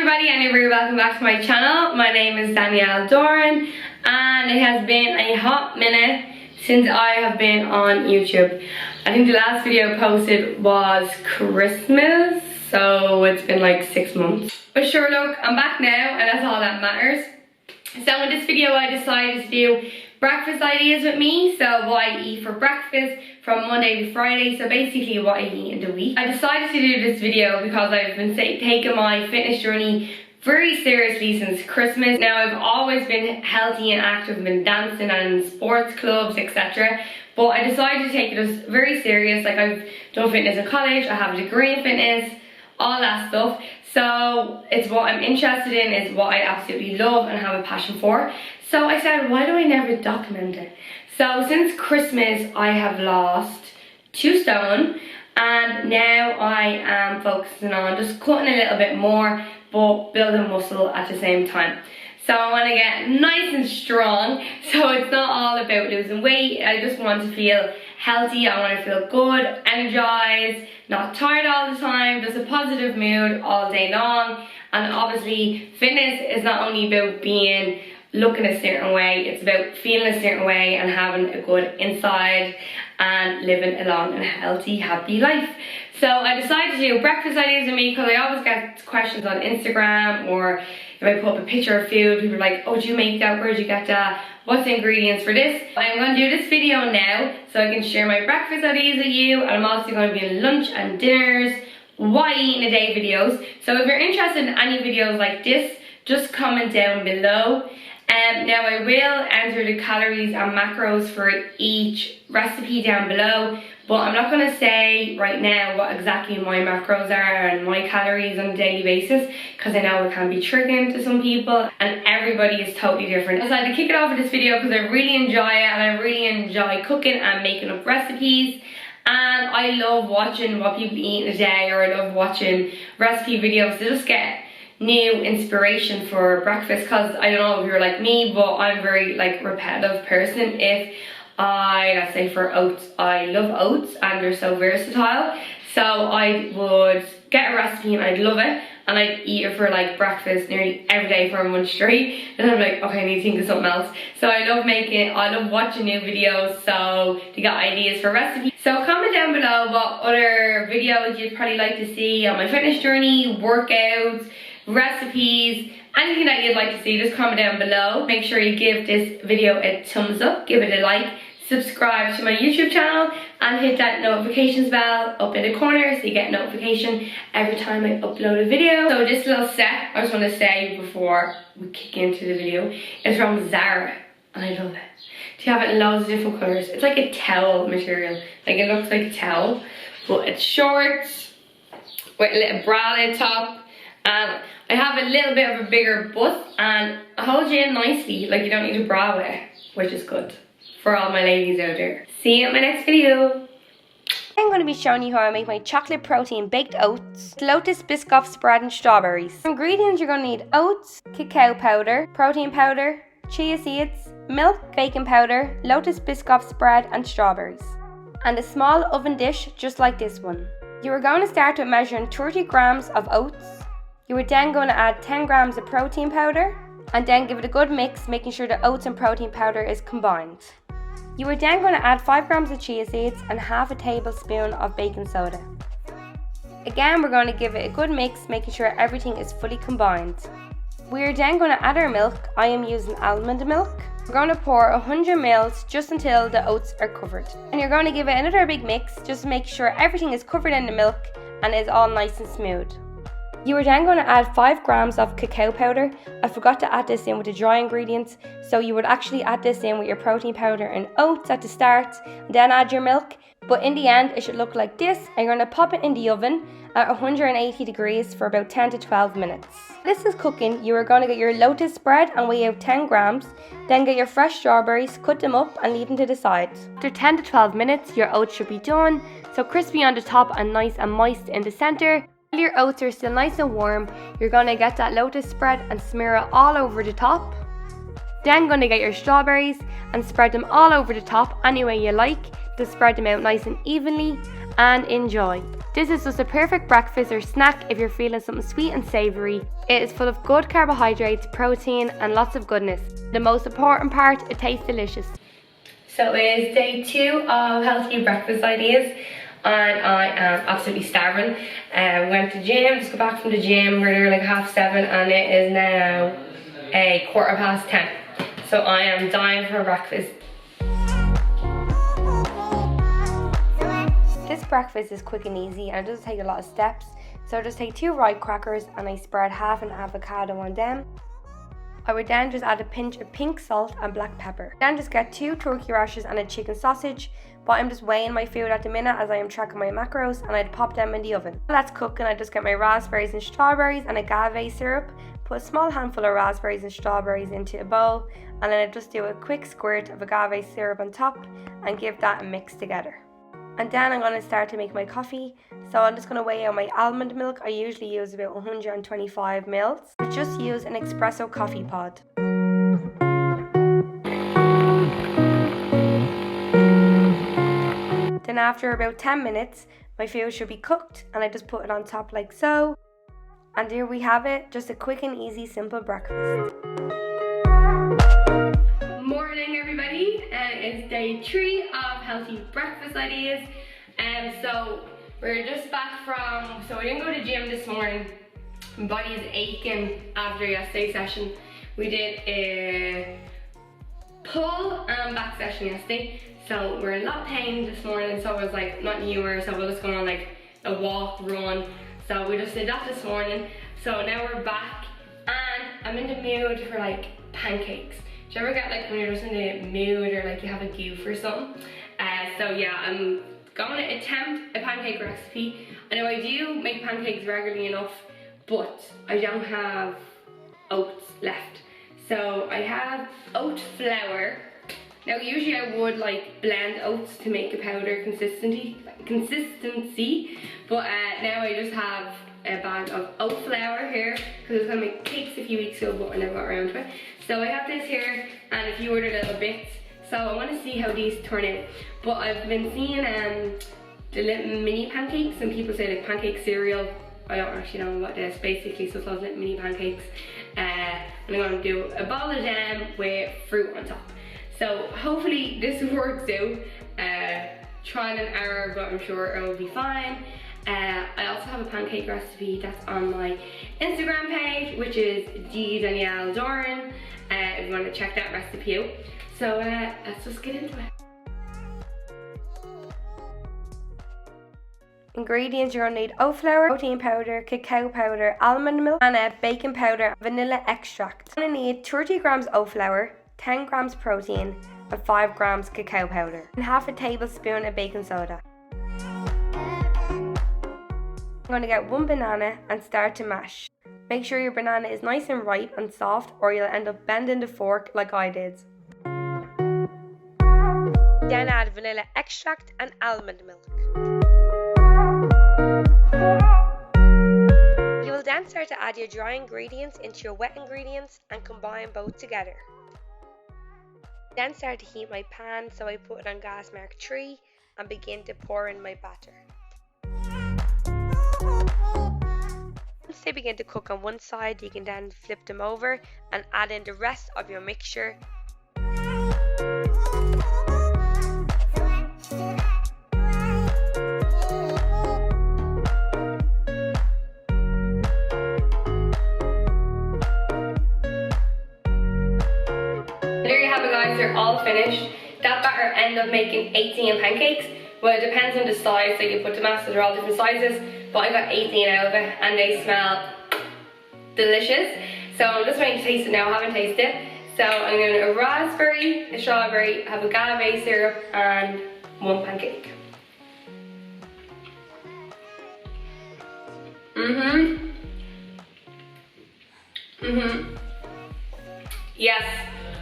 everybody, and you're very welcome back to my channel. My name is Danielle Doran, and it has been a hot minute since I have been on YouTube. I think the last video posted was Christmas, so it's been like 6 months. But sure, look, I'm back now, and that's all that matters. So in this video I decided to do breakfast ideas with me, so what I eat for breakfast from Monday to Friday, so basically what I eat in the week. I decided to do this video because I've been taking my fitness journey very seriously since Christmas. Now I've always been healthy and active, been dancing and in sports clubs, etc. But I decided to take it very serious. Like, I've done fitness in college, I have a degree in fitness, all that stuff. So it's what I'm interested in, is what I absolutely love and have a passion for. So I said, why do I never document it? So since Christmas I have lost 2 stone, and now I am focusing on just cutting a little bit more but building muscle at the same time. So I want to get nice and strong, so it's not all about losing weight. I just want to feel healthy, I want to feel good, energized, not tired all the time, just a positive mood all day long. And obviously fitness is not only about looking a certain way, it's about feeling a certain way and having a good inside and living a long and healthy, happy life. So I decided to do breakfast ideas with me because I always get questions on Instagram, or if I put up a picture of food, people are like, oh, do you make that? Where'd you get that? What's the ingredients for this? I'm going to do this video now so I can share my breakfast ideas with you, and I'm also going to be in lunch and dinners, what I eat in a day videos. So if you're interested in any videos like this, just comment down below. Now I will enter the calories and macros for each recipe down below, but I'm not going to say right now what exactly my macros are and my calories on a daily basis, because I know it can be triggering to some people and everybody is totally different. I decided to kick it off with this video because I really enjoy it, and I really enjoy cooking and making up recipes. And I love watching what people eat in a day, or I love watching recipe videos to just get new inspiration for breakfast, because I don't know if you're like me, but I'm very repetitive person. If let's say for oats, I love oats and they're so versatile, so I would get a recipe and I'd love it and I'd eat it for breakfast nearly every day for a month straight. Then I'm like, okay, I need to think of something else. So I love watching new videos, so to get ideas for recipes. So comment down below what other videos you'd probably like to see on my fitness journey, workouts, recipes, anything that you'd like to see. Just comment down below. Make sure you give this video a thumbs up, give it a like, subscribe to my YouTube channel, and hit that notifications bell up in the corner so you get notification every time I upload a video. So this little set, I just want to say before we kick into the video, is from Zara, and I love it. They have it in loads of different colours. It's like a towel material, like it looks like a towel, but it's shorts with a little bralette top. And I have a little bit of a bigger butt, and it holds you in nicely, like you don't need a bra with it, which is good for all my ladies out there. See you in my next video. I'm going to be showing you how I make my chocolate protein baked oats, LOTUS BISCOFF spread and strawberries. For ingredients, you're going to need oats, cacao powder, protein powder, chia seeds, milk, baking powder, LOTUS BISCOFF spread and strawberries. And a small oven dish just like this one. You are going to start with measuring 30 grams of oats. You are then going to add 10 grams of protein powder and then give it a good mix, making sure the oats and protein powder is combined. You are then going to add 5 grams of chia seeds and half a tablespoon of baking soda. Again, we're going to give it a good mix, making sure everything is fully combined. We are then going to add our milk. I am using almond milk. We're going to pour 100 ml just until the oats are covered. And you're going to give it another big mix just to make sure everything is covered in the milk and is all nice and smooth. You are then going to add 5 grams of cacao powder. I forgot to add this in with the dry ingredients, so you would actually add this in with your protein powder and oats at the start, then add your milk. But in the end, it should look like this, and you're going to pop it in the oven at 180 degrees for about 10 to 12 minutes. This is cooking. You are going to get your LOTUS spread and weigh out 10 grams, then get your fresh strawberries, cut them up and leave them to the side. After 10 to 12 minutes, your oats should be done, so crispy on the top and nice and moist in the center. While your oats are still nice and warm, you're going to get that LOTUS spread and smear it all over the top. Then going to get your strawberries and spread them all over the top any way you like. Just spread them out nice and evenly, and enjoy. This is just a perfect breakfast or snack if you're feeling something sweet and savoury. It is full of good carbohydrates, protein and lots of goodness. The most important part, it tastes delicious. So it is day 2 of healthy breakfast ideas and I am absolutely starving. Went to the gym, just got back from the gym, we're there like 7:30 and it is now 10:15. So I am dying for breakfast. This breakfast is quick and easy and it doesn't take a lot of steps. So I just take 2 rye crackers and I spread half an avocado on them. I would then just add a pinch of pink salt and black pepper. Then just get 2 turkey rashers and a chicken sausage. But I'm just weighing my food at the minute as I am tracking my macros, and I'd pop them in the oven. While that's cooking, I just get my raspberries and strawberries and agave syrup. Put a small handful of raspberries and strawberries into a bowl, and then I just do a quick squirt of agave syrup on top and give that a mix together. And then I'm going to start to make my coffee. So I'm just going to weigh out my almond milk. I usually use about 125 ml. I just use an espresso coffee pod. Then after about 10 minutes, my food should be cooked and I just put it on top like so. And there we have it, just a quick and easy simple breakfast. Morning everybody, it's day 3 of healthy breakfast ideas. So we're just back so I didn't go to the gym this morning. My body is aching after yesterday's session. We did a pull and back session yesterday. So we're in a lot of pain this morning, so I was like, not newer, so we'll just go on like a walk, run. So we just did that this morning. So now we're back and I'm in the mood for like pancakes. Do you ever get like when you're just in the mood or like you have a goof or something? So yeah, I'm going to attempt a pancake recipe. I know I do make pancakes regularly enough, but I don't have oats left. So I have oat flour. Now usually I would like blend oats to make a powder consistency, but now I just have a bag of oat flour here because I was going to make cakes a few weeks ago but I never got around to it. So I have this here and a few other little bits, so I want to see how these turn out. But I've been seeing the little mini pancakes and people say like pancake cereal. I don't actually know what it is basically, so it's those little mini pancakes. And I'm going to do a bowl of them with fruit on top. So hopefully this works out. Trial and error, but I'm sure it will be fine. I also have a pancake recipe that's on my Instagram page, which is Danielle if you want to check that recipe out. So let's just get into it. Ingredients: you're going to need oat flour, protein powder, cacao powder, almond milk, and baking powder, vanilla extract. You're going to need 30 grams oat flour, 10 grams protein, and 5 grams cacao powder, and half a tablespoon of baking soda. I'm going to get 1 banana and start to mash. Make sure your banana is nice and ripe and soft or you'll end up bending the fork like I did. Then add vanilla extract and almond milk. You will then start to add your dry ingredients into your wet ingredients and combine both together. Then start to heat my pan, so I put it on gas mark 3 and begin to pour in my batter. Once they begin to cook on one side, you can then flip them over and add in the rest of your mixture. There you have it guys, they're all finished. That batter ended up making 18 pancakes. Well, it depends on the size that you put them at, so they're all different sizes. But I got 18 out of it and they smell delicious. So I'm just waiting to taste it now, I haven't tasted it. So I'm going to do a raspberry, a strawberry, have agave syrup and 1 pancake. Yes,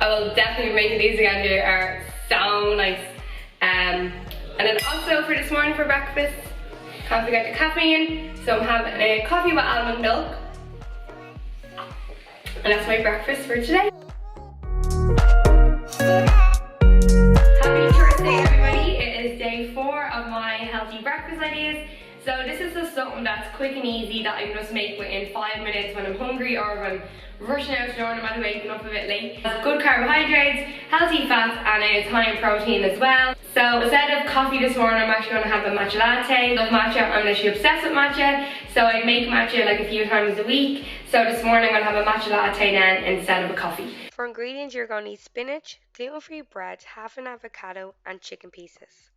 I will definitely make these again. They are so nice. And then also for this morning for breakfast, can't forget the caffeine. So I'm having a coffee with almond milk. And that's my breakfast for today. Happy Thursday everybody. It is day 4 of my healthy breakfast So this is just something that's quick and easy that I can just make within 5 minutes when I'm hungry or when I'm rushing out the door no matter waking up a bit late. It's good carbohydrates, healthy fats, and it's high in protein as well. So instead of coffee this morning, I'm actually going to have a matcha latte. I love matcha, I'm literally obsessed with matcha. So I make matcha like a few times a week. So this morning I'll have a matcha latte then instead of a coffee. For ingredients, you're going to need spinach, gluten-free bread, half an avocado, and chicken pieces.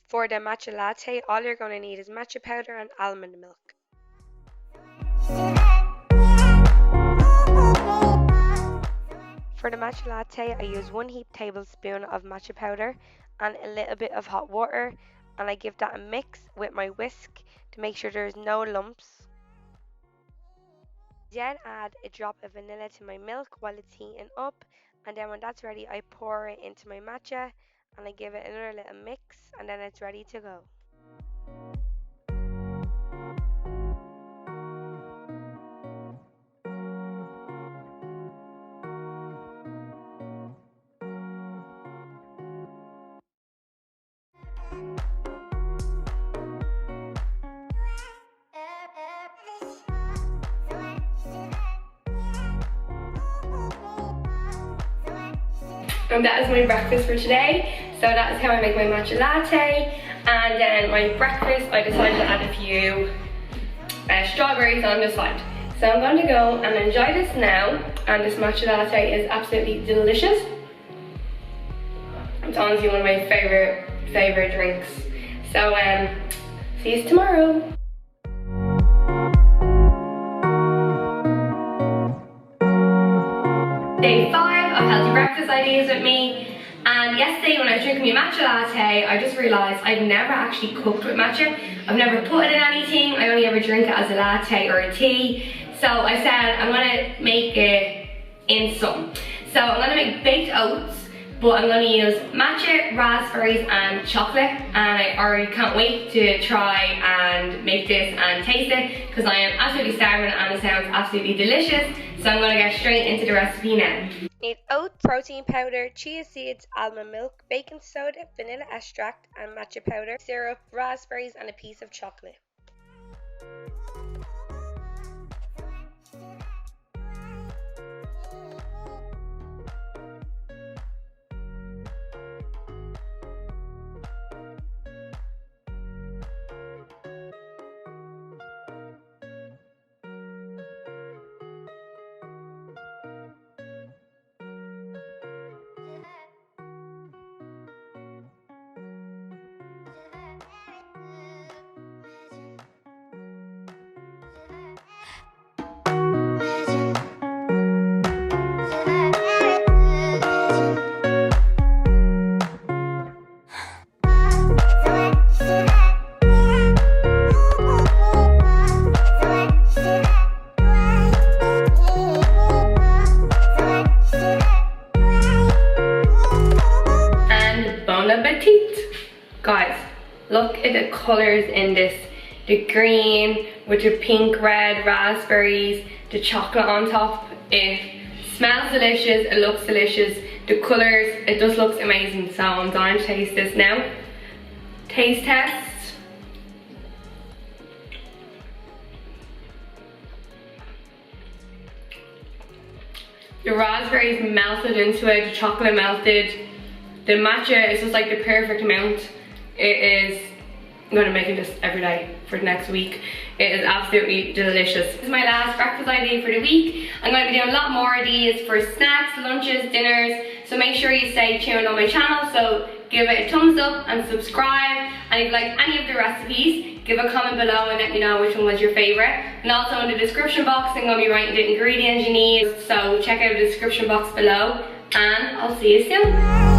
For the matcha latte, all you're going to need is matcha powder and almond milk. For the matcha latte, I use 1 heaped tablespoon of matcha powder and a little bit of hot water, and I give that a mix with my whisk to make sure there's no lumps. Then add a drop of vanilla to my milk while it's heating up, and then when that's ready I pour it into my matcha and I give it another little mix, and then it's ready to go. And that is my breakfast for today. So that is how I make my matcha latte. And then my breakfast, I decided to add a few strawberries on the side. So I'm going to go and enjoy this now. And this matcha latte is absolutely delicious. It's honestly one of my favorite drinks. So see you tomorrow. Day 5 of healthy breakfast ideas with me, and yesterday when I was drinking my matcha latte I just realised I've never actually cooked with matcha. I've never put it in anything, I only ever drink it as a latte or a tea. So I said I'm going to make it in some. So I'm going to make baked oats, but I'm going to use matcha, raspberries and chocolate, and I already can't wait to try and make this and taste it because I am absolutely starving and it sounds absolutely delicious. So I'm going to get straight into the recipe now. Need oat protein powder, chia seeds, almond milk, baking soda, vanilla extract and matcha powder, syrup, raspberries and a piece of chocolate. Guys, look at the colours in this. The green with the pink, red raspberries, the chocolate on top. It smells delicious, it looks delicious. The colours, it just looks amazing. So I'm dying to taste this now. Taste test. The raspberries melted into it, the chocolate melted. The matcha is just like the perfect amount. I'm going to make this every day for the next week. It is absolutely delicious. This is my last breakfast idea for the week. I'm going to be doing a lot more of these for snacks, lunches, dinners. So make sure you stay tuned on my channel. So give it a thumbs up and subscribe. And if you like any of the recipes, give a comment below and let me know which one was your favorite. And also in the description box, I'm going to be writing the ingredients you need. So check out the description box below. And I'll see you soon.